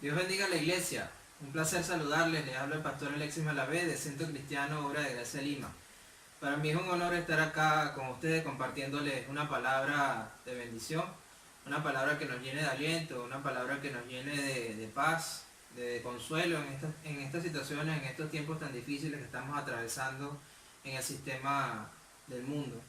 Dios bendiga a la iglesia. Un placer saludarles. Les habla el pastor Alexis Malavé de Centro Cristiano Obra de Gracia Lima. Para mí es un honor estar acá con ustedes compartiéndoles una palabra de bendición, una palabra que nos llene de aliento, una palabra que nos llene de paz, de consuelo en estas situaciones, en estos tiempos tan difíciles que estamos atravesando en el sistema del mundo.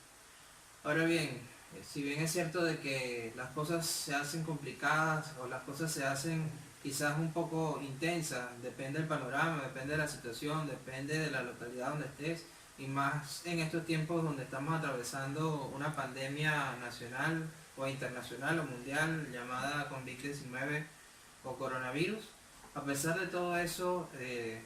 Ahora bien, si bien es cierto de que las cosas se hacen complicadas o las cosas se hacen quizás un poco intensas, depende del panorama, depende de la situación, depende de la localidad donde estés, y más en estos tiempos donde estamos atravesando una pandemia nacional o internacional o mundial llamada COVID-19 o coronavirus. A pesar de todo eso,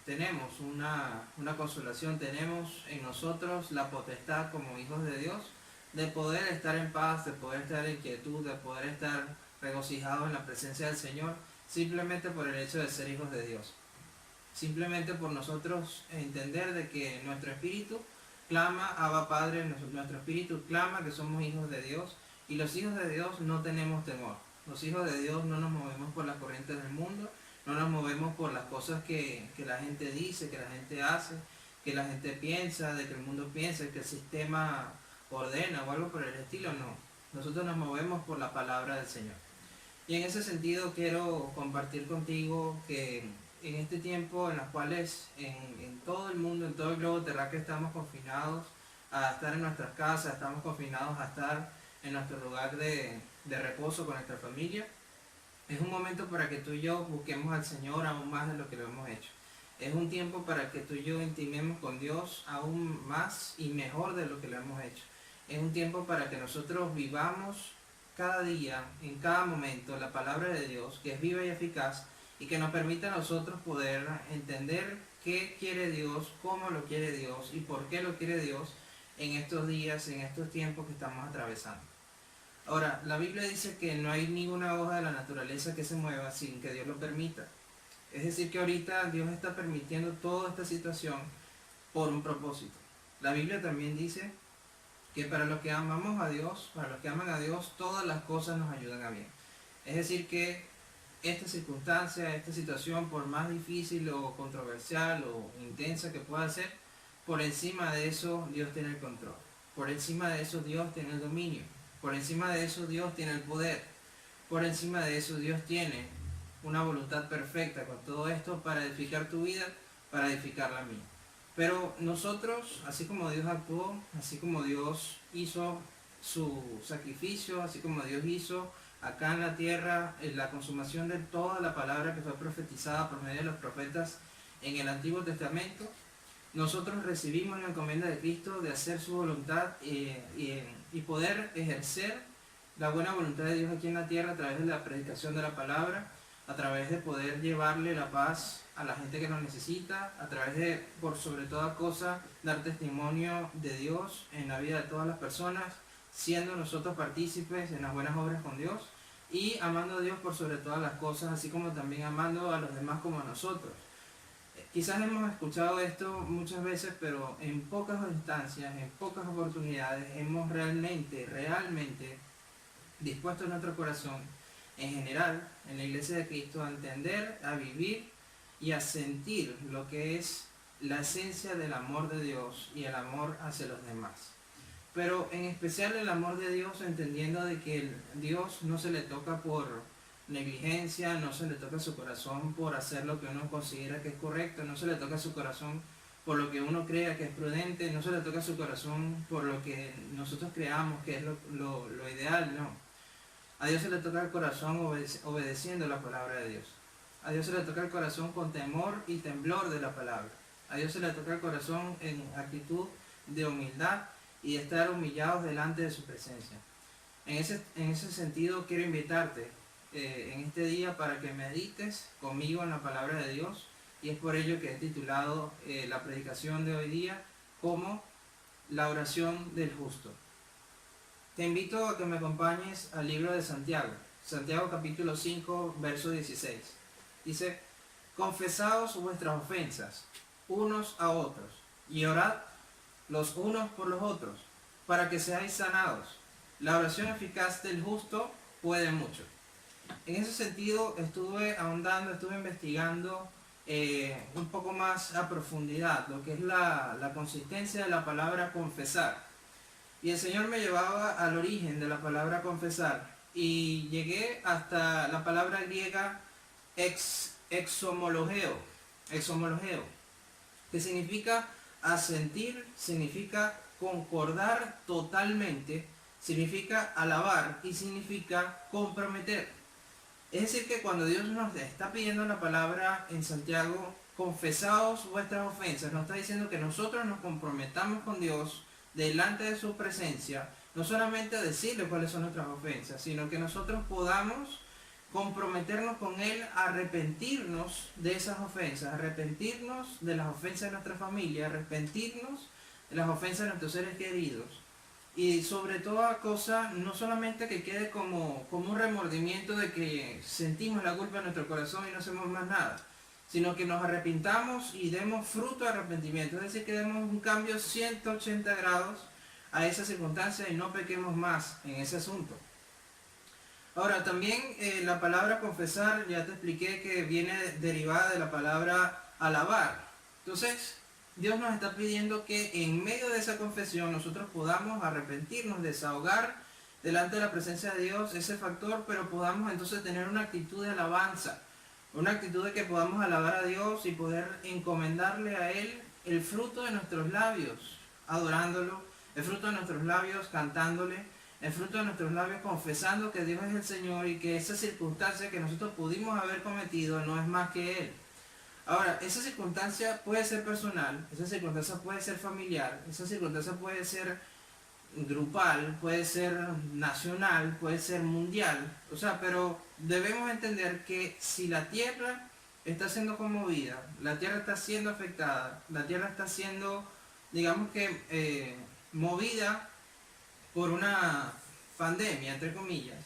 tenemos una consolación, tenemos en nosotros la potestad como hijos de Dios de poder estar en paz, de poder estar en quietud, de poder estar regocijados en la presencia del Señor, simplemente por el hecho de ser hijos de Dios. Simplemente por nosotros entender de que nuestro espíritu clama, Abba Padre, nuestro espíritu clama que somos hijos de Dios, y los hijos de Dios no tenemos temor. Los hijos de Dios no nos movemos por las corrientes del mundo, no nos movemos por las cosas que la gente dice, que la gente hace, que la gente piensa, de que el mundo piensa, que el sistema ordena o algo por el estilo. No, nosotros nos movemos por la palabra del Señor. Y en ese sentido quiero compartir contigo que en este tiempo en los cuales en todo el mundo, en todo el globo terráqueo, estamos confinados a estar en nuestras casas, estamos confinados a estar en nuestro lugar de reposo con nuestra familia, es un momento para que tú y yo busquemos al Señor aún más de lo que lo hemos hecho. Es un tiempo para que tú y yo intimemos con Dios aún más y mejor de lo que lo hemos hecho. Es un tiempo para que nosotros vivamos cada día, en cada momento, la palabra de Dios, que es viva y eficaz, y que nos permita a nosotros poder entender qué quiere Dios, cómo lo quiere Dios y por qué lo quiere Dios en estos días, en estos tiempos que estamos atravesando. Ahora, la Biblia dice que no hay ninguna hoja de la naturaleza que se mueva sin que Dios lo permita. Es decir, que ahorita Dios está permitiendo toda esta situación por un propósito. La Biblia también dice que para los que amamos a Dios, para los que aman a Dios, todas las cosas nos ayudan a bien. Es decir, que esta circunstancia, esta situación, por más difícil o controversial o intensa que pueda ser, por encima de eso Dios tiene el control. Por encima de eso Dios tiene el dominio. Por encima de eso Dios tiene el poder. Por encima de eso Dios tiene una voluntad perfecta con todo esto para edificar tu vida, para edificar la mía. Pero nosotros, así como Dios actuó, así como Dios hizo su sacrificio, así como Dios hizo acá en la tierra la consumación de toda la palabra que fue profetizada por medio de los profetas en el Antiguo Testamento, nosotros recibimos la encomienda de Cristo de hacer su voluntad y poder ejercer la buena voluntad de Dios aquí en la tierra a través de la predicación de la palabra, a través de poder llevarle la paz a la gente que nos necesita, a través de, por sobre toda cosa, dar testimonio de Dios en la vida de todas las personas, siendo nosotros partícipes en las buenas obras con Dios y amando a Dios por sobre todas las cosas, así como también amando a los demás como a nosotros. Quizás hemos escuchado esto muchas veces, pero en pocas instancias, en pocas oportunidades, hemos realmente dispuesto nuestro corazón, en general, en la Iglesia de Cristo, a entender, a vivir y a sentir lo que es la esencia del amor de Dios y el amor hacia los demás. Pero en especial el amor de Dios, entendiendo de que Dios no se le toca por negligencia, no se le toca su corazón por hacer lo que uno considera que es correcto, no se le toca su corazón por lo que uno crea que es prudente, no se le toca su corazón por lo que nosotros creamos que es lo ideal, no. A Dios se le toca el corazón obedeciendo la palabra de Dios. A Dios se le toca el corazón con temor y temblor de la palabra. A Dios se le toca el corazón en actitud de humildad y de estar humillados delante de su presencia. En ese sentido quiero invitarte en este día para que medites conmigo en la palabra de Dios, y es por ello que he titulado la predicación de hoy día como la oración del justo. Te invito a que me acompañes al libro de Santiago, Santiago capítulo 5, verso 16. Dice: confesaos vuestras ofensas unos a otros y orad los unos por los otros, para que seáis sanados. La oración eficaz del justo puede mucho. En ese sentido estuve ahondando, estuve investigando un poco más a profundidad lo que es la consistencia de la palabra confesar. Y el Señor me llevaba al origen de la palabra confesar y llegué hasta la palabra griega exomologeo, que significa asentir, significa concordar totalmente, significa alabar y significa comprometer. Es decir, que cuando Dios nos está pidiendo la palabra en Santiago, confesaos vuestras ofensas, nos está diciendo que nosotros nos comprometamos con Dios delante de su presencia, no solamente a decirle cuáles son nuestras ofensas, sino que nosotros podamos comprometernos con Él a arrepentirnos de esas ofensas, arrepentirnos de las ofensas de nuestra familia, arrepentirnos de las ofensas de nuestros seres queridos. Y sobre toda cosa, no solamente que quede como un remordimiento de que sentimos la culpa en nuestro corazón y no hacemos más nada, sino que nos arrepintamos y demos fruto de arrepentimiento, es decir, que demos un cambio 180 grados a esa circunstancia y no pequemos más en ese asunto. Ahora, también la palabra confesar, ya te expliqué que viene derivada de la palabra alabar. Entonces, Dios nos está pidiendo que en medio de esa confesión nosotros podamos arrepentirnos, desahogar delante de la presencia de Dios ese factor, pero podamos entonces tener una actitud de alabanza, una actitud de que podamos alabar a Dios y poder encomendarle a Él el fruto de nuestros labios, adorándolo, el fruto de nuestros labios cantándole, el fruto de nuestros labios confesando que Dios es el Señor y que esa circunstancia que nosotros pudimos haber cometido no es más que Él. Ahora, esa circunstancia puede ser personal, esa circunstancia puede ser familiar, esa circunstancia puede ser grupal, puede ser nacional, puede ser mundial. O sea, pero debemos entender que si la tierra está siendo conmovida, la tierra está siendo afectada, la tierra está siendo, digamos que, movida por una pandemia, entre comillas,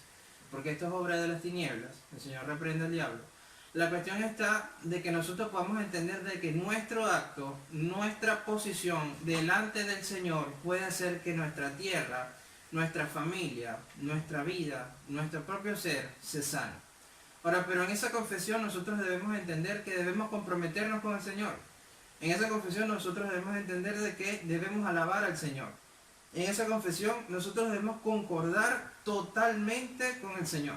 porque esto es obra de las tinieblas, el Señor reprende al diablo. La cuestión está de que nosotros podamos entender de que nuestro acto, nuestra posición delante del Señor puede hacer que nuestra tierra, nuestra familia, nuestra vida, nuestro propio ser se sane. Ahora, pero en esa confesión nosotros debemos entender que debemos comprometernos con el Señor. En esa confesión nosotros debemos entender de que debemos alabar al Señor. En esa confesión nosotros debemos concordar totalmente con el Señor.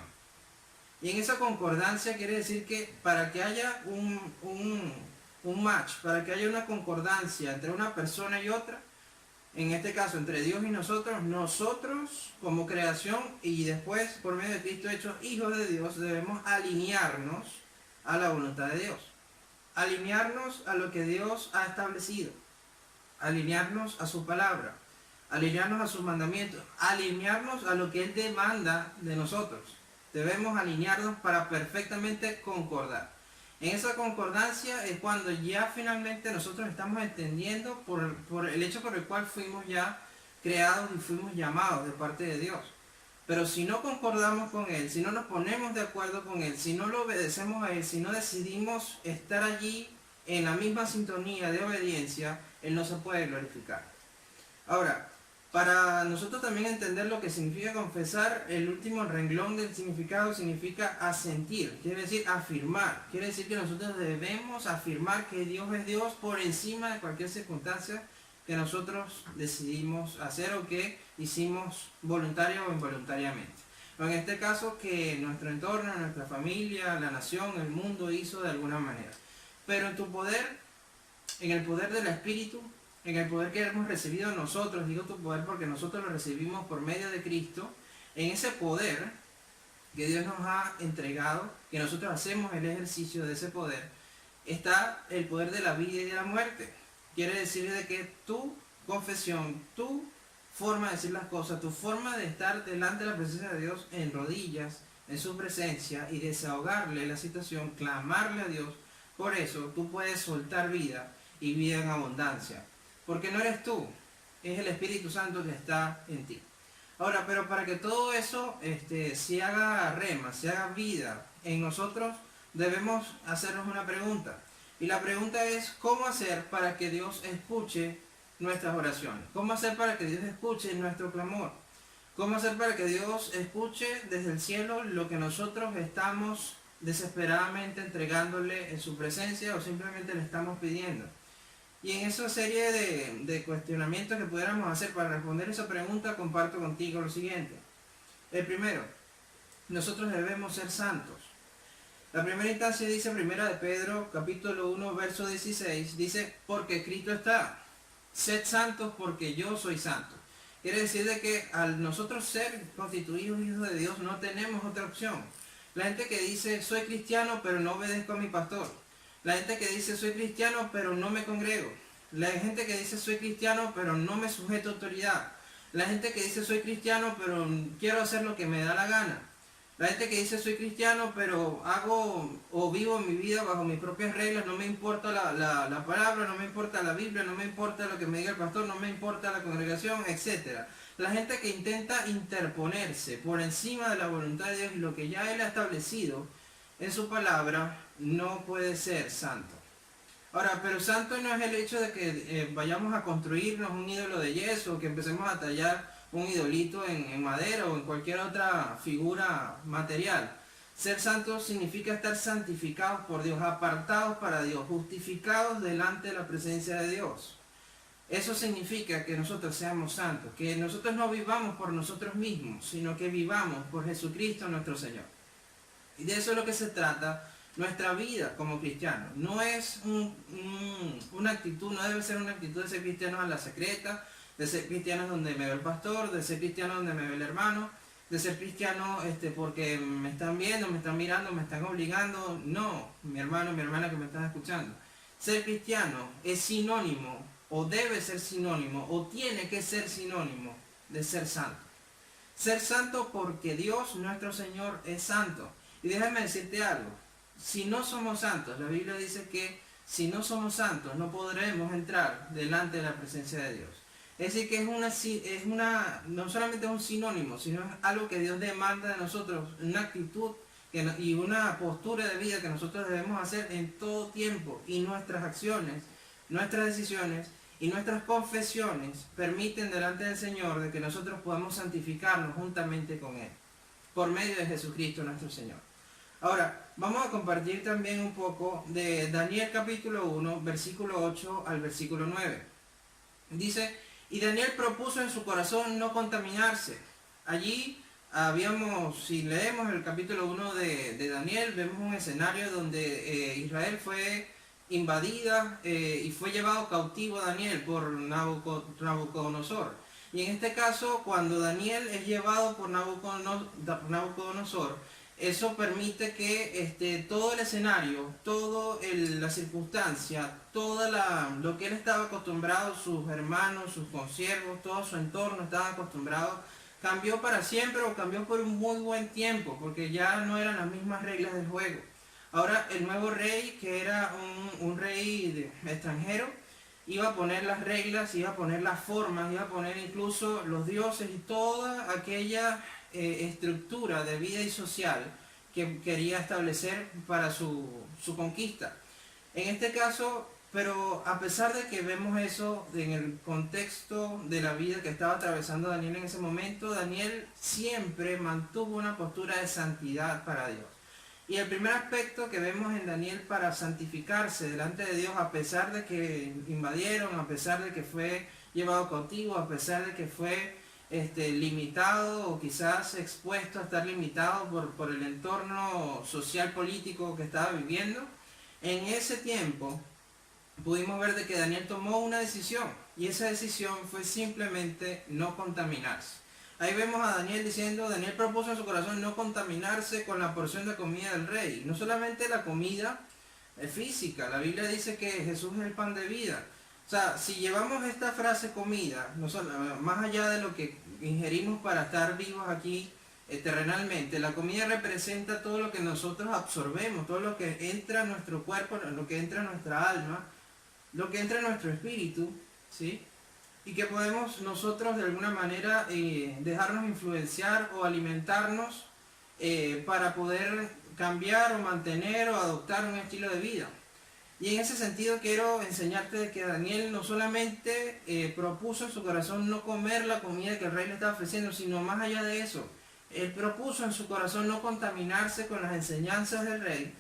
Y en esa concordancia quiere decir que para que haya un match, para que haya una concordancia entre una persona y otra, en este caso entre Dios y nosotros como creación y después por medio de Cristo hechos hijos de Dios, debemos alinearnos a la voluntad de Dios, alinearnos a lo que Dios ha establecido, alinearnos a su palabra, alinearnos a sus mandamientos, alinearnos a lo que Él demanda de nosotros. Debemos alinearnos para perfectamente concordar. En esa concordancia es cuando ya finalmente nosotros estamos entendiendo por el hecho por el cual fuimos ya creados y fuimos llamados de parte de Dios. Pero si no concordamos con Él, si no nos ponemos de acuerdo con Él, si no lo obedecemos a Él, si no decidimos estar allí en la misma sintonía de obediencia, Él no se puede glorificar. Ahora, para nosotros también entender lo que significa confesar, el último renglón del significado significa asentir, quiere decir afirmar, quiere decir que nosotros debemos afirmar que Dios es Dios por encima de cualquier circunstancia que nosotros decidimos hacer o que hicimos voluntaria o involuntariamente. O en este caso que nuestro entorno, nuestra familia, la nación, el mundo hizo de alguna manera. Pero en tu poder, en el poder del Espíritu, en el poder que hemos recibido nosotros, digo tu poder porque nosotros lo recibimos por medio de Cristo, en ese poder que Dios nos ha entregado, que nosotros hacemos el ejercicio de ese poder, está el poder de la vida y de la muerte. Quiere decir de que tu confesión, tu forma de decir las cosas, tu forma de estar delante de la presencia de Dios en rodillas, en su presencia y desahogarle la situación, clamarle a Dios, por eso tú puedes soltar vida y vida en abundancia. Porque no eres tú, es el Espíritu Santo que está en ti. Ahora, pero para que todo eso se haga rema, se haga vida en nosotros, debemos hacernos una pregunta. Y la pregunta es, ¿cómo hacer para que Dios escuche nuestras oraciones? ¿Cómo hacer para que Dios escuche nuestro clamor? ¿Cómo hacer para que Dios escuche desde el cielo lo que nosotros estamos desesperadamente entregándole en su presencia o simplemente le estamos pidiendo? Y en esa serie de cuestionamientos que pudiéramos hacer para responder esa pregunta, comparto contigo lo siguiente. El primero, nosotros debemos ser santos. La primera instancia dice, primera de Pedro, capítulo 1, verso 16, dice, porque escrito está, sed santos porque yo soy santo. Quiere decir de que al nosotros ser constituidos hijos de Dios no tenemos otra opción. La gente que dice, soy cristiano pero no obedezco a mi pastor. La gente que dice, soy cristiano pero no me congrego. La gente que dice, soy cristiano pero no me sujeto a autoridad. La gente que dice, soy cristiano pero quiero hacer lo que me da la gana. La gente que dice soy cristiano pero hago o vivo mi vida bajo mis propias reglas, no me importa la palabra, no me importa la Biblia, no me importa lo que me diga el pastor, no me importa la congregación, etc. La gente que intenta interponerse por encima de la voluntad de Dios y lo que ya Él ha establecido en su palabra, no puede ser santo. Ahora, pero santo no es el hecho de que vayamos a construirnos un ídolo de yeso, o que empecemos a tallar un idolito en madera o en cualquier otra figura material. Ser santos significa estar santificados por Dios, apartados para Dios, justificados delante de la presencia de Dios. Eso significa que nosotros seamos santos, que nosotros no vivamos por nosotros mismos, sino que vivamos por Jesucristo nuestro Señor. Y de eso es lo que se trata nuestra vida como cristianos. No es una actitud, no debe ser una actitud de ser cristianos a la secreta, de ser cristianos donde me ve el pastor, de ser cristianos donde me ve el hermano, de ser cristiano porque me están viendo, me están mirando, me están obligando. No, mi hermano, mi hermana que me estás escuchando. Ser cristiano es sinónimo, o debe ser sinónimo, o tiene que ser sinónimo de ser santo. Ser santo porque Dios nuestro Señor es santo. Y déjame decirte algo, si no somos santos, la Biblia dice que si no somos santos no podremos entrar delante de la presencia de Dios. Es decir, que no solamente es un sinónimo, sino es algo que Dios demanda de nosotros, una actitud y una postura de vida que nosotros debemos hacer en todo tiempo. Y nuestras acciones, nuestras decisiones y nuestras confesiones permiten delante del Señor de que nosotros podamos santificarnos juntamente con Él, por medio de Jesucristo nuestro Señor. Ahora, vamos a compartir también un poco de Daniel capítulo 1, versículo 8 al versículo 9. Dice, y Daniel propuso en su corazón no contaminarse. Allí si leemos el capítulo 1 de Daniel, vemos un escenario donde Israel fue invadida y fue llevado cautivo Daniel por Nabucodonosor. Y en este caso, cuando Daniel es llevado por Nabucodonosor, eso permite que todo el escenario, toda la circunstancia, lo que él estaba acostumbrado, sus hermanos, sus consiervos, todo su entorno estaba acostumbrado, cambió para siempre o cambió por un muy buen tiempo, porque ya no eran las mismas reglas del juego. Ahora el nuevo rey, que era un rey extranjero, iba a poner las reglas, iba a poner las formas, iba a poner incluso los dioses y toda aquella estructura de vida y social que quería establecer para su conquista. En este caso, pero a pesar de que vemos eso en el contexto de la vida que estaba atravesando Daniel en ese momento, Daniel siempre mantuvo una postura de santidad para Dios. Y el primer aspecto que vemos en Daniel para santificarse delante de Dios, a pesar de que invadieron, a pesar de que fue llevado cautivo, a pesar de que fue limitado o quizás expuesto a estar limitado por el entorno social político que estaba viviendo, en ese tiempo pudimos ver de que Daniel tomó una decisión, y esa decisión fue simplemente no contaminarse. Ahí vemos a Daniel diciendo, Daniel propuso en su corazón no contaminarse con la porción de comida del rey. No solamente la comida física, la Biblia dice que Jesús es el pan de vida. O sea, si llevamos esta frase comida, más allá de lo que ingerimos para estar vivos aquí terrenalmente, la comida representa todo lo que nosotros absorbemos, todo lo que entra en nuestro cuerpo, lo que entra en nuestra alma, lo que entra en nuestro espíritu, ¿sí? Y que podemos nosotros de alguna manera dejarnos influenciar o alimentarnos para poder cambiar o mantener o adoptar un estilo de vida. Y en ese sentido quiero enseñarte de que Daniel no solamente propuso en su corazón no comer la comida que el rey le estaba ofreciendo, sino más allá de eso, él propuso en su corazón no contaminarse con las enseñanzas del rey,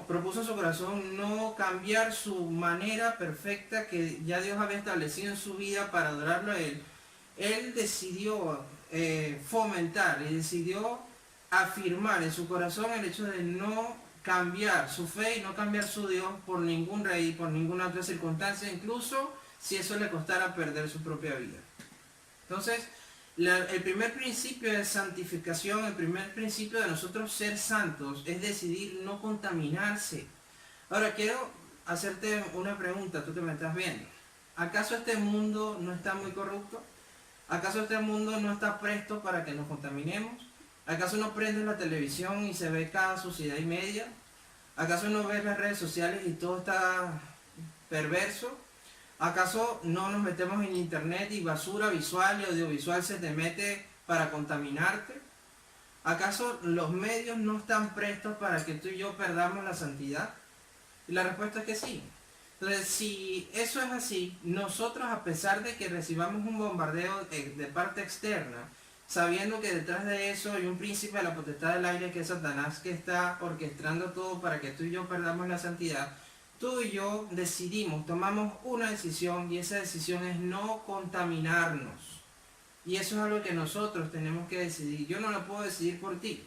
propuso en su corazón no cambiar su manera perfecta que ya Dios había establecido en su vida para adorarlo a él. Él decidió fomentar y decidió afirmar en su corazón el hecho de no cambiar su fe y no cambiar su Dios por ningún rey, por ninguna otra circunstancia, incluso si eso le costara perder su propia vida. Entonces, el primer principio de santificación, el primer principio de nosotros ser santos, es decidir no contaminarse. Ahora, quiero hacerte una pregunta, tú que me estás viendo. ¿Acaso este mundo no está muy corrupto? ¿Acaso este mundo no está presto para que nos contaminemos? ¿Acaso no prendes la televisión y se ve cada suciedad y media? ¿Acaso no ves las redes sociales y todo está perverso? ¿Acaso no nos metemos en internet y basura visual y audiovisual se te mete para contaminarte? ¿Acaso los medios no están prestos para que tú y yo perdamos la santidad? Y la respuesta es que sí. Entonces, si eso es así, nosotros, a pesar de que recibamos un bombardeo de parte externa, sabiendo que detrás de eso hay un príncipe de la potestad del aire, que es Satanás, que está orquestando todo para que tú y yo perdamos la santidad, tú y yo decidimos, tomamos una decisión, y esa decisión es no contaminarnos. Y eso es algo que nosotros tenemos que decidir. Yo no lo puedo decidir por ti.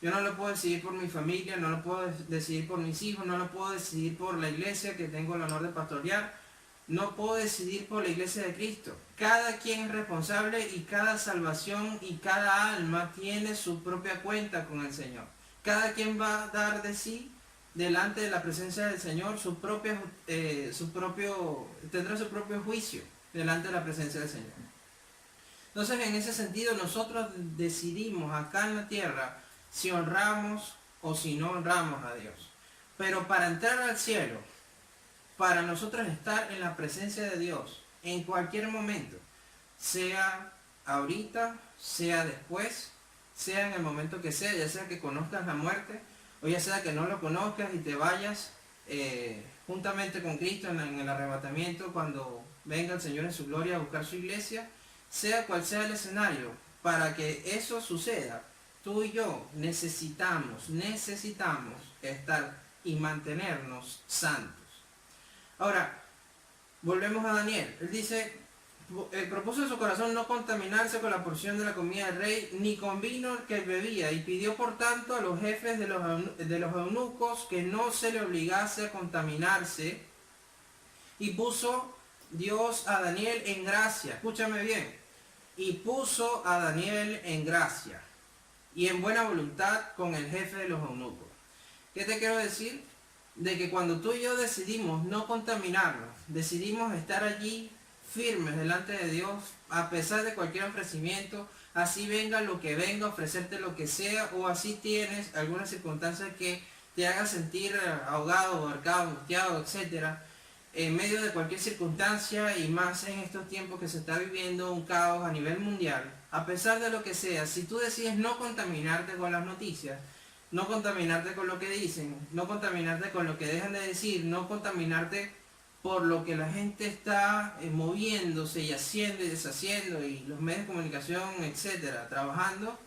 Yo no lo puedo decidir por mi familia, no lo puedo decidir por mis hijos, no lo puedo decidir por la iglesia que tengo el honor de pastorear, no puedo decidir por la iglesia de Cristo. Cada quien es responsable y cada salvación y cada alma tiene su propia cuenta con el Señor. Cada quien va a dar de sí delante de la presencia del Señor tendrá su propio juicio delante de la presencia del Señor. Entonces, en ese sentido, nosotros decidimos acá en la tierra si honramos o si no honramos a Dios. Pero para entrar al cielo, para nosotros estar en la presencia de Dios, en cualquier momento, sea ahorita, sea después, sea en el momento que sea, ya sea que conozcas la muerte, o ya sea que no lo conozcas y te vayas juntamente con Cristo en el arrebatamiento, cuando venga el Señor en su gloria a buscar su iglesia, sea cual sea el escenario, para que eso suceda, tú y yo necesitamos estar y mantenernos santos. Ahora, volvemos a Daniel. Él dice, propuso en su corazón no contaminarse con la porción de la comida del rey, ni con vino que bebía, y pidió por tanto a los jefes de los eunucos que no se le obligase a contaminarse, y puso Dios a Daniel en gracia. Escúchame bien. Y puso a Daniel en gracia y en buena voluntad con el jefe de los eunucos. ¿Qué te quiero decir? De que cuando tú y yo decidimos no contaminarnos, decidimos estar allí firmes delante de Dios, a pesar de cualquier ofrecimiento, así venga lo que venga, ofrecerte lo que sea, o así tienes alguna circunstancia que te haga sentir ahogado, abarcado, angustiado, etcétera, en medio de cualquier circunstancia, y más en estos tiempos que se está viviendo un caos a nivel mundial, a pesar de lo que sea, si tú decides no contaminarte con las noticias, no contaminarte con lo que dicen, no contaminarte con lo que dejan de decir, no contaminarte por lo que la gente está moviéndose y haciendo y deshaciendo, y los medios de comunicación, etcétera, trabajando,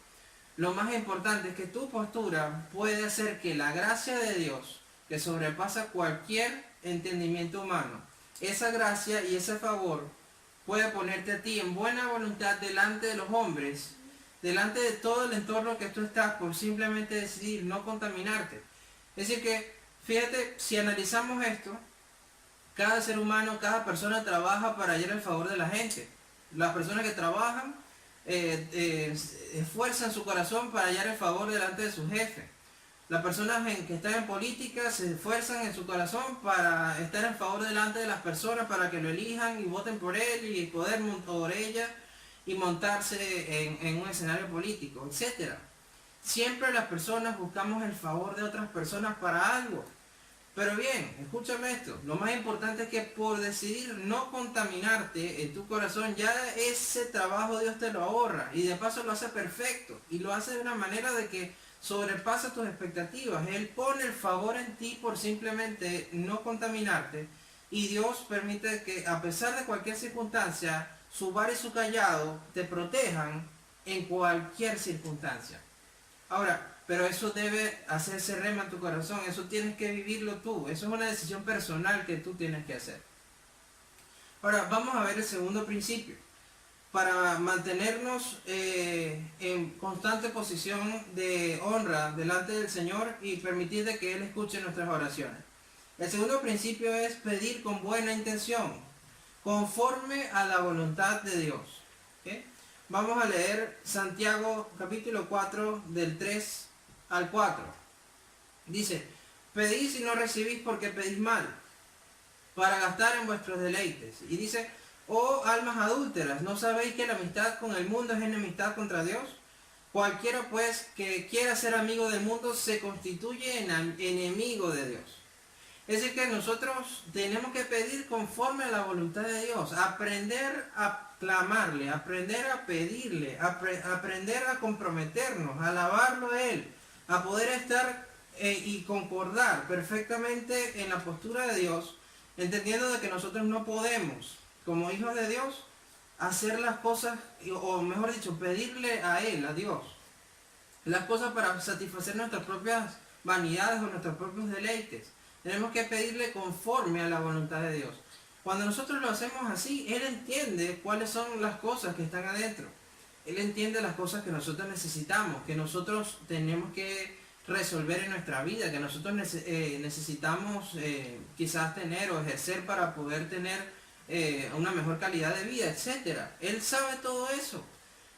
lo más importante es que tu postura puede hacer que la gracia de Dios, que sobrepasa cualquier entendimiento humano, esa gracia y ese favor puede ponerte a ti en buena voluntad delante de los hombres, delante de todo el entorno que tú estás, por simplemente decidir no contaminarte. Es decir que, fíjate, si analizamos esto, cada ser humano, cada persona trabaja para hallar el favor de la gente. Las personas que trabajan esfuerzan su corazón para hallar el favor delante de su jefe. Las personas que están en política se esfuerzan en su corazón para estar en favor delante de las personas, para que lo elijan y voten por él y poder por ella y montarse en un escenario político, etc. Siempre las personas buscamos el favor de otras personas para algo. Pero bien, escúchame esto, lo más importante es que por decidir no contaminarte en tu corazón, ya ese trabajo Dios te lo ahorra, y de paso lo hace perfecto, y lo hace de una manera de que sobrepasa tus expectativas. Él pone el favor en ti por simplemente no contaminarte, y Dios permite que a pesar de cualquier circunstancia, su vara y su callado te protejan en cualquier circunstancia. Ahora, pero eso debe hacerse rema en tu corazón, eso tienes que vivirlo tú, eso es una decisión personal que tú tienes que hacer. Ahora, vamos a ver el segundo principio. Para mantenernos en constante posición de honra delante del Señor y permitir de que Él escuche nuestras oraciones. El segundo principio es pedir con buena intención, conforme a la voluntad de Dios. ¿Okay? Vamos a leer Santiago capítulo 4 del 3 al 4. Dice, pedís y no recibís porque pedís mal, para gastar en vuestros deleites. Y dice, oh almas adúlteras, ¿no sabéis que la amistad con el mundo es enemistad contra Dios? Cualquiera pues que quiera ser amigo del mundo se constituye en enemigo de Dios. Es decir que nosotros tenemos que pedir conforme a la voluntad de Dios, aprender a clamarle, aprender a pedirle, aprender a comprometernos, a alabarlo a Él, a poder estar y concordar perfectamente en la postura de Dios, entendiendo de que nosotros no podemos, como hijos de Dios, hacer las cosas, o mejor dicho, pedirle a Él, a Dios, las cosas para satisfacer nuestras propias vanidades o nuestros propios deleites. Tenemos que pedirle conforme a la voluntad de Dios. Cuando nosotros lo hacemos así, Él entiende cuáles son las cosas que están adentro. Él entiende las cosas que nosotros necesitamos, que nosotros tenemos que resolver en nuestra vida, que nosotros necesitamos quizás tener o ejercer para poder tener una mejor calidad de vida, etc. Él sabe todo eso.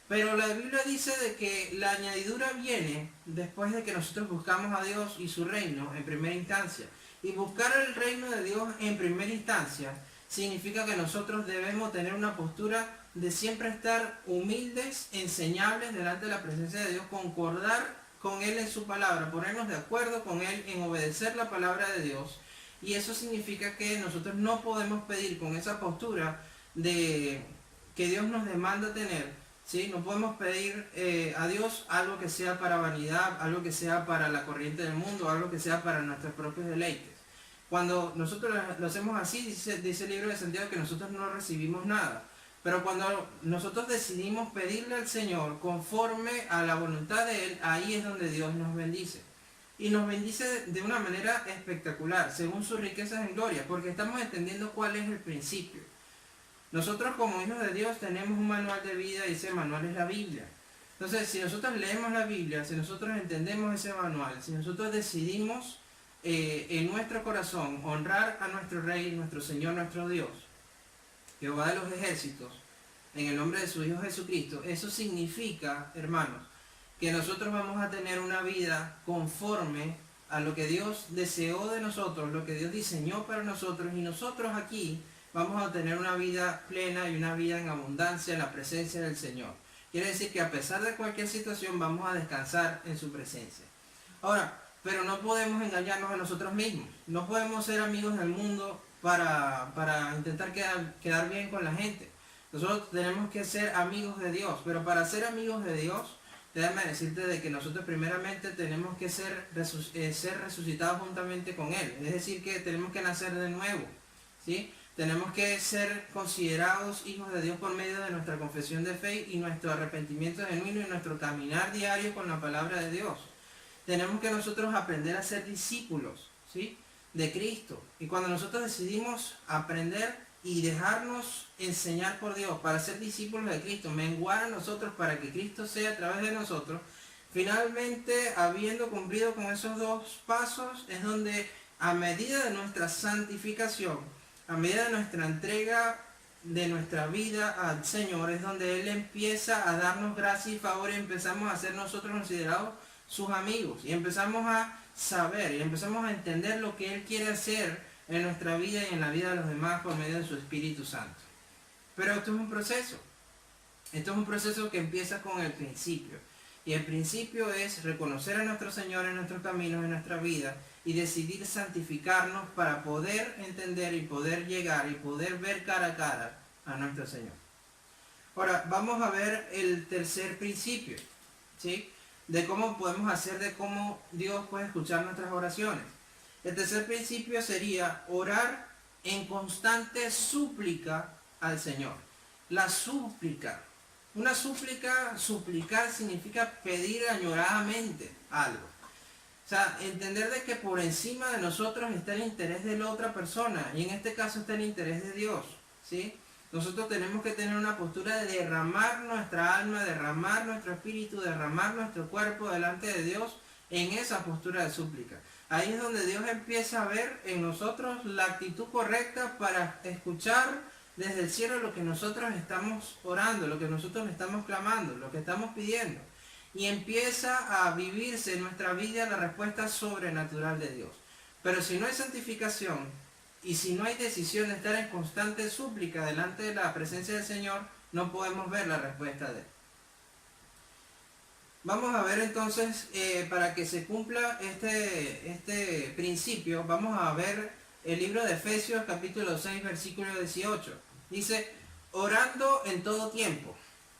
Pero la Biblia dice de que la añadidura viene después de que nosotros buscamos a Dios y su reino en primera instancia. Y buscar el reino de Dios en primera instancia significa que nosotros debemos tener una postura de siempre estar humildes, enseñables delante de la presencia de Dios, concordar con Él en su palabra, ponernos de acuerdo con Él en obedecer la palabra de Dios. Y eso significa que nosotros no podemos pedir con esa postura de que Dios nos demanda tener, ¿sí? No podemos pedir a Dios algo que sea para vanidad, algo que sea para la corriente del mundo, algo que sea para nuestros propios deleites. Cuando nosotros lo hacemos así, dice el libro de Santiago que nosotros no recibimos nada. Pero cuando nosotros decidimos pedirle al Señor conforme a la voluntad de Él, ahí es donde Dios nos bendice. Y nos bendice de una manera espectacular, según sus riquezas en gloria, porque estamos entendiendo cuál es el principio. Nosotros como hijos de Dios tenemos un manual de vida y ese manual es la Biblia. Entonces, si nosotros leemos la Biblia, si nosotros entendemos ese manual, si nosotros decidimos en nuestro corazón honrar a nuestro Rey, nuestro Señor, nuestro Dios, Jehová de los ejércitos, en el nombre de su Hijo Jesucristo, eso significa, hermanos, que nosotros vamos a tener una vida conforme a lo que Dios deseó de nosotros, lo que Dios diseñó para nosotros, y nosotros aquí vamos a tener una vida plena y una vida en abundancia en la presencia del Señor. Quiere decir que a pesar de cualquier situación vamos a descansar en su presencia. Ahora, pero no podemos engañarnos a nosotros mismos. No podemos ser amigos del mundo para intentar quedar bien con la gente. Nosotros tenemos que ser amigos de Dios, pero para ser amigos de Dios, déjame decirte de que nosotros primeramente tenemos que ser resucitados juntamente con Él. Es decir, que tenemos que nacer de nuevo, ¿sí? Tenemos que ser considerados hijos de Dios por medio de nuestra confesión de fe y nuestro arrepentimiento genuino y nuestro caminar diario con la palabra de Dios. Tenemos que nosotros aprender a ser discípulos, ¿sí?, de Cristo. Y cuando nosotros decidimos aprender y dejarnos enseñar por Dios para ser discípulos de Cristo, menguar a nosotros para que Cristo sea a través de nosotros, finalmente, habiendo cumplido con esos dos pasos, es donde a medida de nuestra santificación, a medida de nuestra entrega de nuestra vida al Señor, es donde Él empieza a darnos gracia y favor y empezamos a ser nosotros considerados sus amigos. Y empezamos a saber y empezamos a entender lo que Él quiere hacer en nuestra vida y en la vida de los demás por medio de su Espíritu Santo. Pero esto es un proceso. Esto es un proceso que empieza con el principio. Y el principio es reconocer a nuestro Señor en nuestros caminos, en nuestra vida, y decidir santificarnos para poder entender y poder llegar y poder ver cara a cara a nuestro Señor. Ahora, vamos a ver el tercer principio, ¿sí? de cómo podemos hacer, de cómo Dios puede escuchar nuestras oraciones. El tercer principio sería orar en constante súplica al Señor. La súplica. Una súplica, suplicar significa pedir añoradamente algo. O sea, entender de que por encima de nosotros está el interés de la otra persona, y en este caso está el interés de Dios, ¿sí? Nosotros tenemos que tener una postura de derramar nuestra alma, derramar nuestro espíritu, derramar nuestro cuerpo delante de Dios en esa postura de súplica. Ahí es donde Dios empieza a ver en nosotros la actitud correcta para escuchar desde el cielo lo que nosotros estamos orando, lo que nosotros estamos clamando, lo que estamos pidiendo. Y empieza a vivirse en nuestra vida la respuesta sobrenatural de Dios. Pero si no hay santificación y si no hay decisión de estar en constante súplica delante de la presencia del Señor, no podemos ver la respuesta de Él. Vamos a ver entonces, para que se cumpla este principio, vamos a ver el libro de Efesios capítulo 6 versículo 18. Dice, orando en todo tiempo,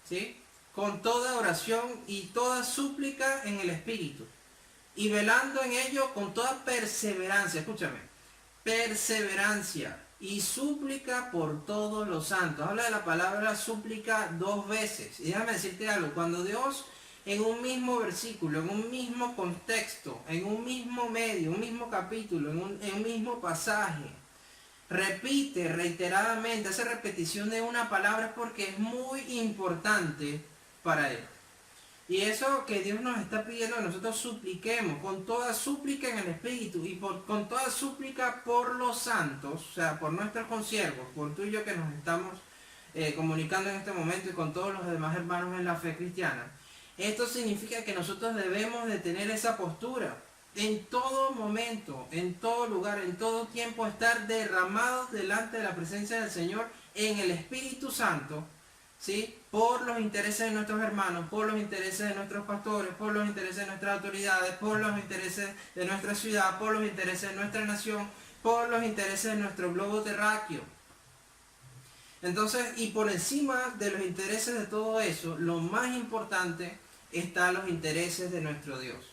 ¿sí? Con toda oración y toda súplica en el Espíritu, y velando en ello con toda perseverancia, escúchame, perseverancia y súplica por todos los santos. Habla de la palabra súplica 2 veces. Y déjame decirte algo, cuando Dios en un mismo versículo, en un mismo contexto, en un mismo medio, un mismo capítulo, en un mismo pasaje, repite reiteradamente, hace repetición de una palabra, es porque es muy importante para Él. Y eso que Dios nos está pidiendo que nosotros supliquemos con toda súplica en el Espíritu y con toda súplica por los santos, o sea, por nuestros consiervos, por tú y yo que nos estamos comunicando en este momento y con todos los demás hermanos en la fe cristiana. Esto significa que nosotros debemos de tener esa postura en todo momento, en todo lugar, en todo tiempo, estar derramados delante de la presencia del Señor en el Espíritu Santo, ¿sí? Por los intereses de nuestros hermanos, por los intereses de nuestros pastores, por los intereses de nuestras autoridades, por los intereses de nuestra ciudad, por los intereses de nuestra nación, por los intereses de nuestro globo terráqueo. Entonces, y por encima de los intereses de todo eso, lo más importante están los intereses de nuestro Dios,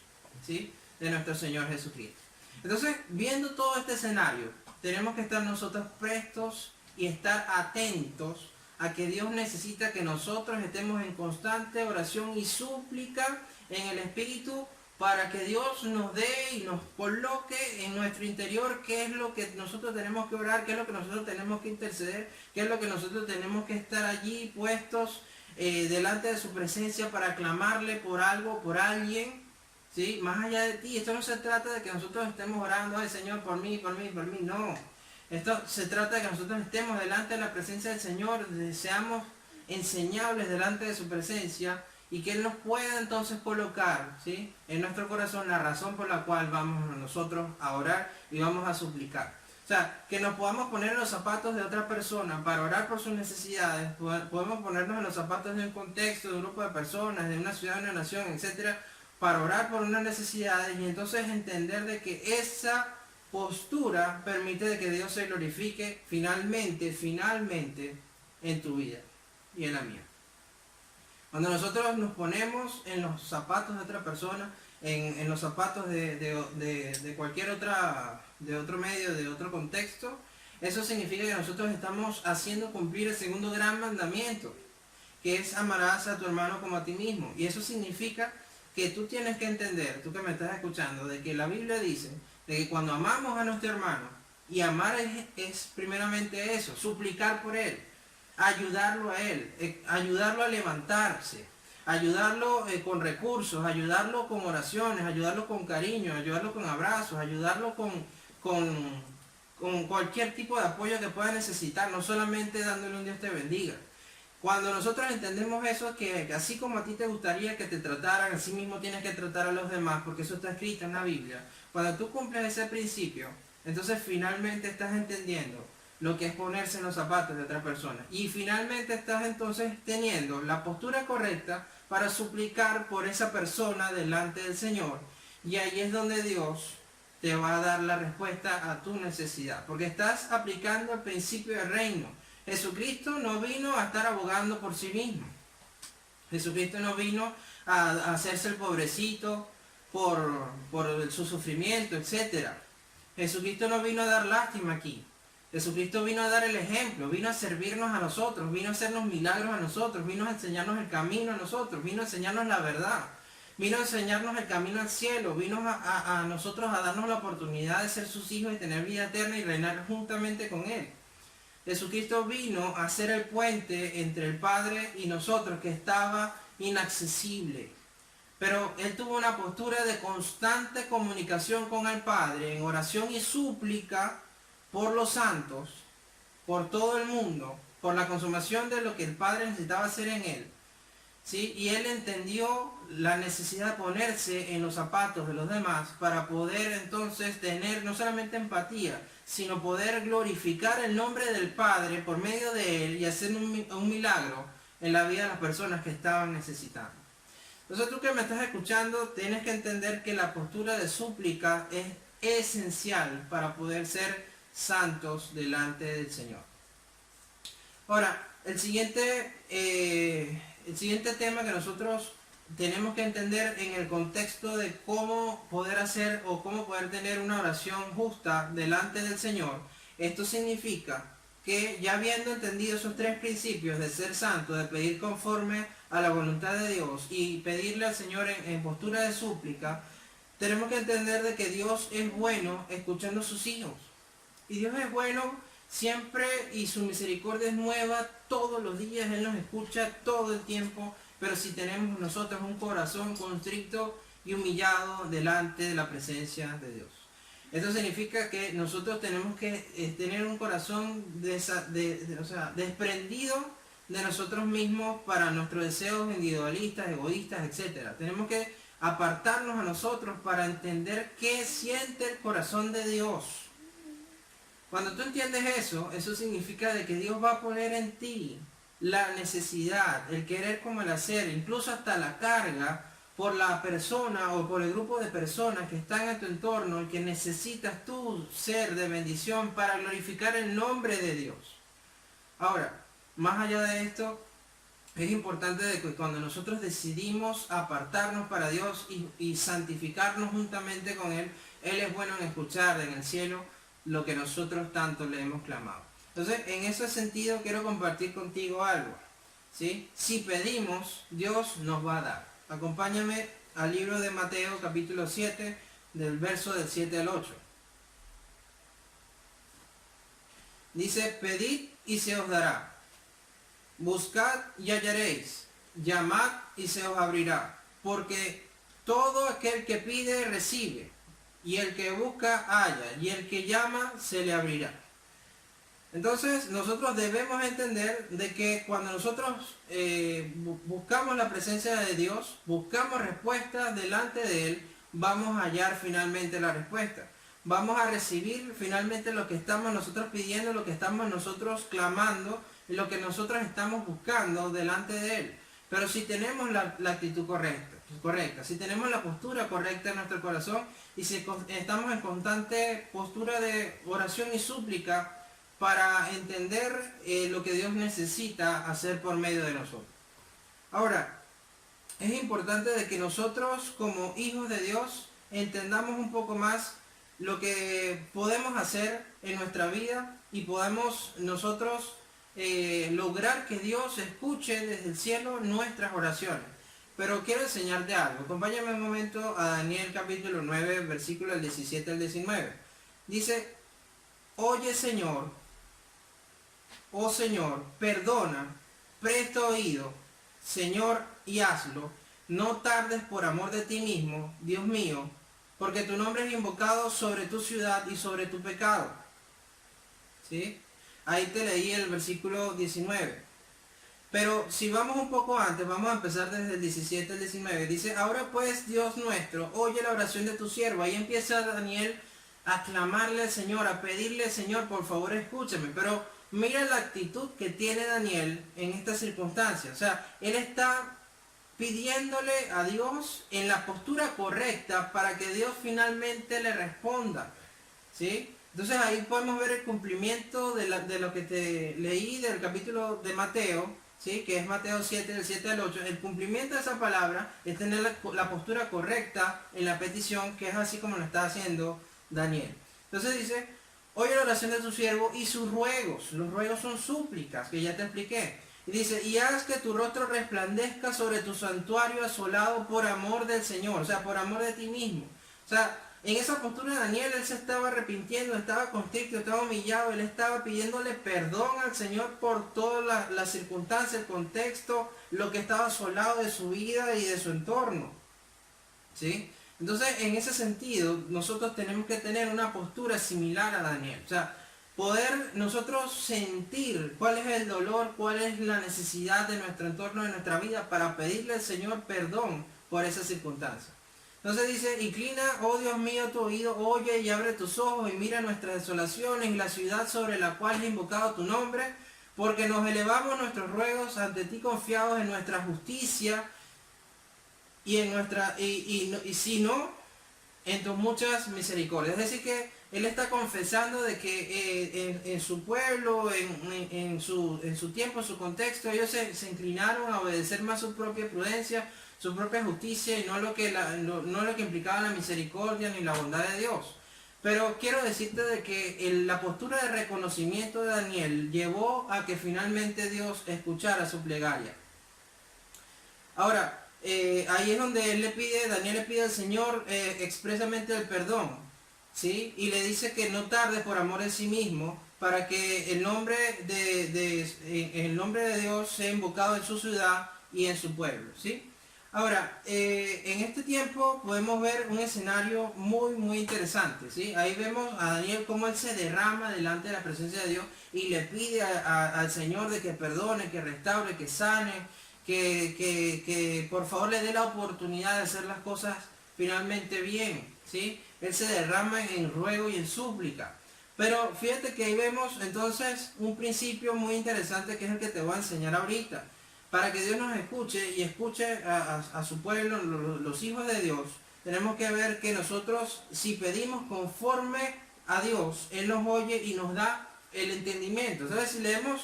¿sí? De nuestro Señor Jesucristo. Entonces, viendo todo este escenario, tenemos que estar nosotros prestos y estar atentos a que Dios necesita que nosotros estemos en constante oración y súplica en el Espíritu para que Dios nos dé y nos coloque en nuestro interior qué es lo que nosotros tenemos que orar, qué es lo que nosotros tenemos que interceder, qué es lo que nosotros tenemos que estar allí puestos delante de su presencia para clamarle por algo, por alguien, ¿sí? Más allá de ti. Esto no se trata de que nosotros estemos orando, ay Señor, por mí, no. Esto se trata de que nosotros estemos delante de la presencia del Señor, seamos enseñables delante de su presencia y que Él nos pueda entonces colocar, ¿sí?, en nuestro corazón la razón por la cual vamos nosotros a orar y vamos a suplicar. O sea, que nos podamos poner en los zapatos de otra persona para orar por sus necesidades, podemos ponernos en los zapatos de un contexto, de un grupo de personas, de una ciudad, de una nación, etcétera, para orar por unas necesidades y entonces entender de que esa postura permite de que Dios se glorifique finalmente en tu vida y en la mía. Cuando nosotros nos ponemos en los zapatos de otra persona, en los zapatos de cualquier de otro medio, de otro contexto, eso significa que nosotros estamos haciendo cumplir el segundo gran mandamiento, que es amarás a tu hermano como a ti mismo. Y eso significa que tú tienes que entender, tú que me estás escuchando, de que la Biblia dice de que cuando amamos a nuestro hermano, y amar es primeramente eso, suplicar por él, ayudarlo a él, ayudarlo a levantarse, ayudarlo con recursos, ayudarlo con oraciones, ayudarlo con cariño, ayudarlo con abrazos, ayudarlo con cualquier tipo de apoyo que pueda necesitar, no solamente dándole un Dios te bendiga. Cuando nosotros entendemos eso, que así como a ti te gustaría que te trataran, así mismo tienes que tratar a los demás, porque eso está escrito en la Biblia. Cuando tú cumples ese principio, entonces finalmente estás entendiendo lo que es ponerse en los zapatos de otra persona. Y finalmente estás entonces teniendo la postura correcta para suplicar por esa persona delante del Señor. Y ahí es donde Dios te va a dar la respuesta a tu necesidad, porque estás aplicando el principio del reino. Jesucristo no vino a estar abogando por sí mismo. Jesucristo no vino a hacerse el pobrecito por su sufrimiento, etc. Jesucristo no vino a dar lástima aquí. Jesucristo vino a dar el ejemplo, vino a servirnos a nosotros, vino a hacernos milagros a nosotros, vino a enseñarnos el camino a nosotros, vino a enseñarnos la verdad, vino a enseñarnos el camino al cielo, vino a nosotros a darnos la oportunidad de ser sus hijos y tener vida eterna y reinar juntamente con Él. Jesucristo vino a ser el puente entre el Padre y nosotros, que estaba inaccesible. Pero Él tuvo una postura de constante comunicación con el Padre, en oración y súplica por los santos, por todo el mundo, por la consumación de lo que el Padre necesitaba hacer en Él. ¿Sí? Y Él entendió la necesidad de ponerse en los zapatos de los demás para poder entonces tener no solamente empatía, sino poder glorificar el nombre del Padre por medio de Él y hacer un milagro en la vida de las personas que estaban necesitando. Entonces tú que me estás escuchando, tienes que entender que la postura de súplica es esencial para poder ser santos delante del Señor. Ahora, el siguiente tema que nosotros tenemos que entender en el contexto de cómo poder hacer o cómo poder tener una oración justa delante del Señor. Esto significa que ya habiendo entendido esos tres principios de ser santo, de pedir conforme a la voluntad de Dios y pedirle al Señor en postura de súplica, tenemos que entender de que Dios es bueno escuchando a sus hijos. Y Dios es bueno siempre y su misericordia es nueva todos los días. Él nos escucha todo el tiempo, pero si tenemos nosotros un corazón constricto y humillado delante de la presencia de Dios. Esto significa que nosotros tenemos que tener un corazón desprendido de nosotros mismos para nuestros deseos individualistas, egoístas, etc. Tenemos que apartarnos a nosotros para entender qué siente el corazón de Dios. Cuando tú entiendes eso, eso significa de que Dios va a poner en ti la necesidad, el querer como el hacer, incluso hasta la carga por la persona o por el grupo de personas que están en tu entorno y que necesitas tú ser de bendición para glorificar el nombre de Dios. Ahora, más allá de esto, es importante de que cuando nosotros decidimos apartarnos para Dios y santificarnos juntamente con Él, Él es bueno en escuchar en el cielo lo que nosotros tanto le hemos clamado. Entonces, en ese sentido quiero compartir contigo algo, ¿sí? Si pedimos, Dios nos va a dar. Acompáñame al libro de Mateo, capítulo 7, del verso del 7 al 8. Dice, pedid y se os dará. Buscad y hallaréis. Llamad y se os abrirá. Porque todo aquel que pide, recibe. Y el que busca, halla. Y el que llama, se le abrirá. Entonces nosotros debemos entender de que cuando nosotros buscamos la presencia de Dios, buscamos respuesta delante de Él, vamos a hallar finalmente la respuesta. Vamos a recibir finalmente lo que estamos nosotros pidiendo, lo que estamos nosotros clamando, lo que nosotros estamos buscando delante de Él. Pero si tenemos la actitud correcta, si tenemos la postura correcta en nuestro corazón y si estamos en constante postura de oración y súplica, para entender lo que Dios necesita hacer por medio de nosotros. Ahora, es importante de que nosotros como hijos de Dios entendamos un poco más lo que podemos hacer en nuestra vida y podamos nosotros lograr que Dios escuche desde el cielo nuestras oraciones. Pero quiero enseñarte algo. Acompáñame un momento a Daniel capítulo 9, versículo del 17 al 19. Dice, oye Señor, oh Señor, perdona, presta oído, Señor, y hazlo. No tardes por amor de ti mismo, Dios mío, porque tu nombre es invocado sobre tu ciudad y sobre tu pecado. ¿Sí? Ahí te leí el versículo 19. Pero si vamos un poco antes, vamos a empezar desde el 17 al 19. Dice, ahora pues, Dios nuestro, oye la oración de tu siervo. Ahí empieza Daniel a clamarle al Señor, a pedirle al Señor, por favor escúchame. Pero mira la actitud que tiene Daniel en esta circunstancia. O sea, él está pidiéndole a Dios en la postura correcta para que Dios finalmente le responda. ¿Sí? Entonces ahí podemos ver el cumplimiento de lo que te leí del capítulo de Mateo, ¿sí? Que es Mateo 7, del 7 al 8, el cumplimiento de esa palabra es tener la postura correcta en la petición, que es así como lo está haciendo Daniel. Entonces dice, oye la oración de tu siervo y sus ruegos. Los ruegos son súplicas, que ya te expliqué. Y dice, y haz que tu rostro resplandezca sobre tu santuario asolado por amor del Señor, o sea, por amor de ti mismo. O sea, en esa postura de Daniel, él se estaba arrepintiendo, estaba constricto, estaba humillado, él estaba pidiéndole perdón al Señor por todas las circunstancias, el contexto, lo que estaba asolado de su vida y de su entorno. ¿Sí? Entonces, en ese sentido, nosotros tenemos que tener una postura similar a Daniel. O sea, poder nosotros sentir cuál es el dolor, cuál es la necesidad de nuestro entorno, de nuestra vida, para pedirle al Señor perdón por esa circunstancia. Entonces dice, inclina, oh Dios mío, tu oído, oye y abre tus ojos y mira nuestras desolaciones y la ciudad sobre la cual he invocado tu nombre, porque nos elevamos nuestros ruegos ante ti confiados en nuestra justicia y en nuestra y si no, en tus muchas misericordias. Es decir que él está confesando de que en su pueblo, en su tiempo, en su contexto, ellos se inclinaron a obedecer más su propia prudencia, su propia justicia y no lo que implicaba la misericordia ni la bondad de Dios. Pero quiero decirte de que la postura de reconocimiento de Daniel llevó a que finalmente Dios escuchara su plegaria. Ahora, ahí es donde Daniel le pide al Señor expresamente el perdón, ¿sí? Y le dice que no tarde por amor de sí mismo, para que el nombre de Dios sea invocado en su ciudad y en su pueblo, ¿sí? Ahora, en este tiempo podemos ver un escenario muy interesante, ¿sí? Ahí vemos a Daniel cómo él se derrama delante de la presencia de Dios y le pide al Señor de que perdone, que restaure, que sane, que por favor le dé la oportunidad de hacer las cosas finalmente bien, ¿sí? Él se derrama en ruego y en súplica. Pero fíjate que ahí vemos entonces un principio muy interesante que es el que te voy a enseñar ahorita. Para que Dios nos escuche y escuche a su pueblo, los hijos de Dios, tenemos que ver que nosotros, si pedimos conforme a Dios, Él nos oye y nos da el entendimiento. ¿Sabes?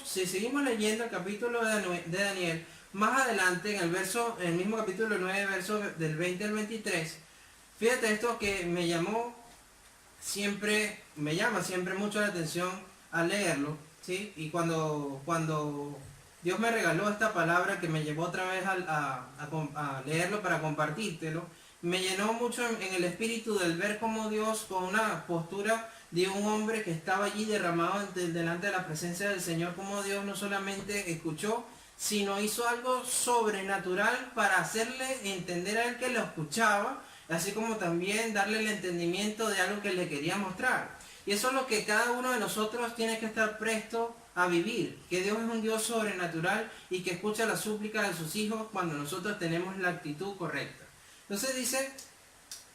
Si seguimos leyendo el capítulo de Daniel, más adelante, en el mismo capítulo 9, versos del 20 al 23, fíjate esto que me llama siempre mucho la atención al leerlo, ¿sí? Y cuando Dios me regaló esta palabra que me llevó otra vez a leerlo para compartírtelo, me llenó mucho en el espíritu del ver cómo Dios, con una postura de un hombre que estaba allí derramado delante de la presencia del Señor, como Dios no solamente escuchó, sino hizo algo sobrenatural para hacerle entender a él que lo escuchaba, así como también darle el entendimiento de algo que le quería mostrar. Y eso es lo que cada uno de nosotros tiene que estar presto a vivir, que Dios es un Dios sobrenatural y que escucha las súplicas de sus hijos cuando nosotros tenemos la actitud correcta. Entonces dice,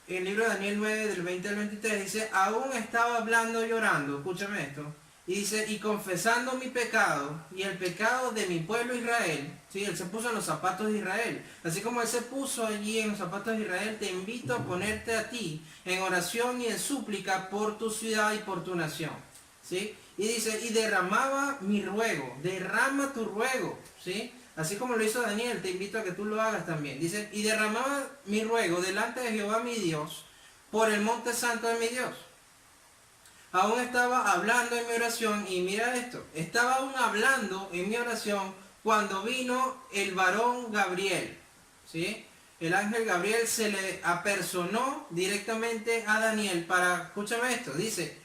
en el libro de Daniel 9, del 20 al 23, dice, aún estaba hablando y llorando, escúchame esto, y dice, y confesando mi pecado y el pecado de mi pueblo Israel, ¿sí? Él se puso en los zapatos de Israel, así como él se puso allí en los zapatos de Israel, te invito a ponerte a ti en oración y en súplica por tu ciudad y por tu nación, ¿sí? Y dice, y derramaba mi ruego, derrama tu ruego, ¿sí? Así como lo hizo Daniel, te invito a que tú lo hagas también. Dice, y derramaba mi ruego delante de Jehová mi Dios, por el monte santo de mi Dios. Aún estaba hablando en mi oración, y mira esto, estaba aún hablando en mi oración cuando vino el varón Gabriel, ¿sí? El ángel Gabriel se le apersonó directamente a Daniel para, escúchame esto, dice,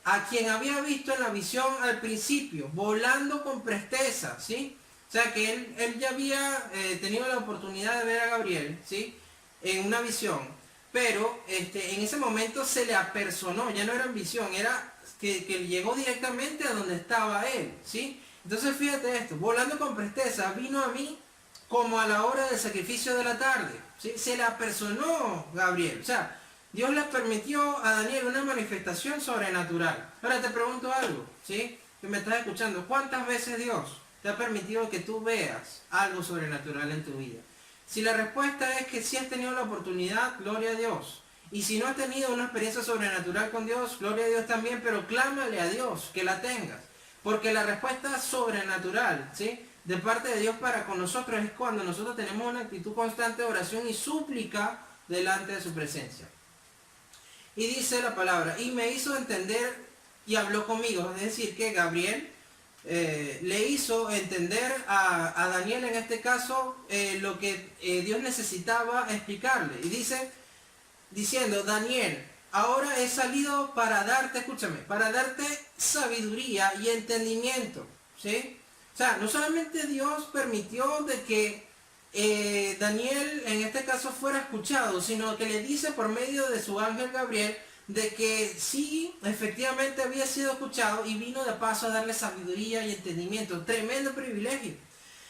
a quien había visto en la visión al principio, volando con presteza, ¿sí? O sea que él ya había tenido la oportunidad de ver a Gabriel, ¿sí? En una visión, pero en ese momento se le apersonó, ya no era en visión, era que llegó directamente a donde estaba él, ¿sí? Entonces fíjate esto, volando con presteza, vino a mí como a la hora del sacrificio de la tarde, ¿sí? Se le apersonó Gabriel, o sea, Dios le permitió a Daniel una manifestación sobrenatural. Ahora te pregunto algo, ¿sí? Que me estás escuchando, ¿cuántas veces Dios te ha permitido que tú veas algo sobrenatural en tu vida? Si la respuesta es que sí has tenido la oportunidad, gloria a Dios. Y si no has tenido una experiencia sobrenatural con Dios, gloria a Dios también, pero clámale a Dios que la tengas. Porque la respuesta sobrenatural, ¿sí? de parte de Dios para con nosotros es cuando nosotros tenemos una actitud constante de oración y súplica delante de su presencia. Y dice la palabra, y me hizo entender y habló conmigo, es decir, que Gabriel le hizo entender a Daniel en este caso lo que Dios necesitaba explicarle. Y dice, diciendo, Daniel, ahora he salido para darte, escúchame, para darte sabiduría y entendimiento, ¿sí? O sea, no solamente Dios permitió de que Daniel en este caso fuera escuchado, sino que le dice por medio de su ángel Gabriel de que sí, efectivamente había sido escuchado y vino de paso a darle sabiduría y entendimiento. Tremendo privilegio.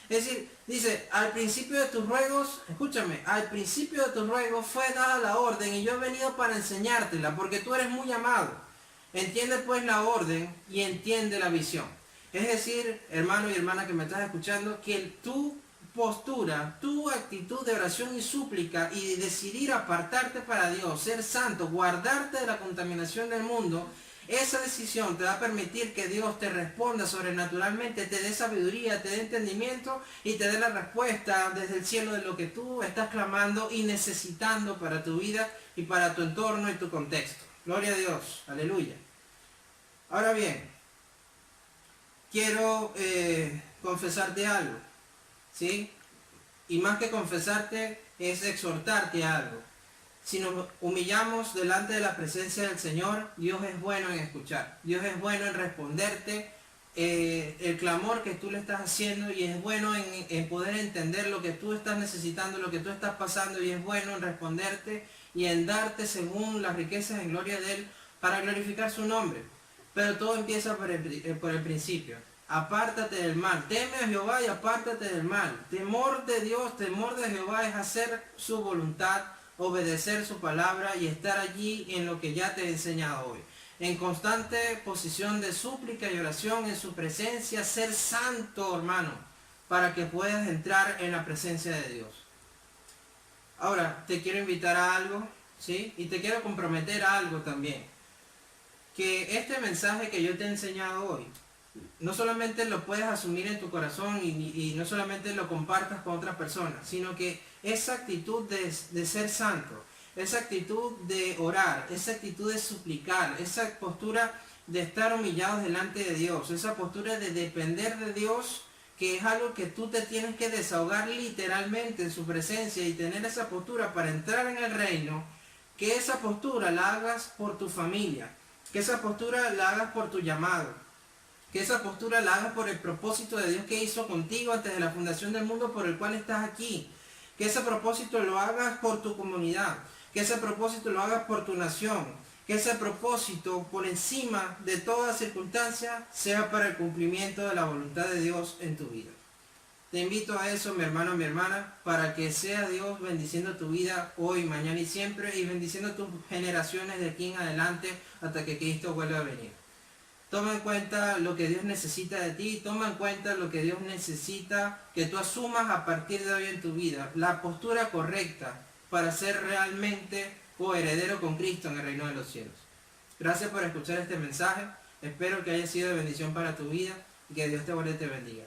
Es decir, dice, al principio de tus ruegos, escúchame, al principio de tus ruegos fue dada la orden y yo he venido para enseñártela porque tú eres muy amado. Entiende pues la orden y entiende la visión. Es decir, hermano y hermana que me estás escuchando, que tu postura, tu actitud de oración y súplica y de decidir apartarte para Dios, ser santo, guardarte de la contaminación del mundo, esa decisión te va a permitir que Dios te responda sobrenaturalmente, te dé sabiduría, te dé entendimiento y te dé la respuesta desde el cielo de lo que tú estás clamando y necesitando para tu vida y para tu entorno y tu contexto. Gloria a Dios, aleluya. Ahora bien, quiero confesarte algo, ¿sí? Y más que confesarte, es exhortarte a algo. Si nos humillamos delante de la presencia del Señor, Dios es bueno en escuchar. Dios es bueno en responderte el clamor que tú le estás haciendo y es bueno en poder entender lo que tú estás necesitando, lo que tú estás pasando y es bueno en responderte y en darte según las riquezas en gloria de Él para glorificar su nombre. Pero todo empieza por el principio. Apártate del mal. Teme a Jehová y apártate del mal. Temor de Dios, temor de Jehová es hacer su voluntad, obedecer su palabra y estar allí en lo que ya te he enseñado hoy. En constante posición de súplica y oración en su presencia, ser santo, hermano, para que puedas entrar en la presencia de Dios. Ahora, te quiero invitar a algo, ¿sí? Y te quiero comprometer a algo también. Que este mensaje que yo te he enseñado hoy, no solamente lo puedes asumir en tu corazón y no solamente lo compartas con otras personas, sino que esa actitud de ser santo, esa actitud de orar, esa actitud de suplicar, esa postura de estar humillados delante de Dios, esa postura de depender de Dios, que es algo que tú te tienes que desahogar literalmente en su presencia y tener esa postura para entrar en el reino, que esa postura la hagas por tu familia, que esa postura la hagas por tu llamado, que esa postura la hagas por el propósito de Dios que hizo contigo antes de la fundación del mundo por el cual estás aquí. Que ese propósito lo hagas por tu comunidad. Que ese propósito lo hagas por tu nación. Que ese propósito por encima de toda circunstancia sea para el cumplimiento de la voluntad de Dios en tu vida. Te invito a eso, mi hermano, mi hermana, para que sea Dios bendiciendo tu vida hoy, mañana y siempre y bendiciendo tus generaciones de aquí en adelante hasta que Cristo vuelva a venir. Toma en cuenta lo que Dios necesita de ti, toma en cuenta lo que Dios necesita que tú asumas a partir de hoy en tu vida, la postura correcta para ser realmente coheredero con Cristo en el reino de los cielos. Gracias por escuchar este mensaje, espero que haya sido de bendición para tu vida y que Dios te guarde y te bendiga.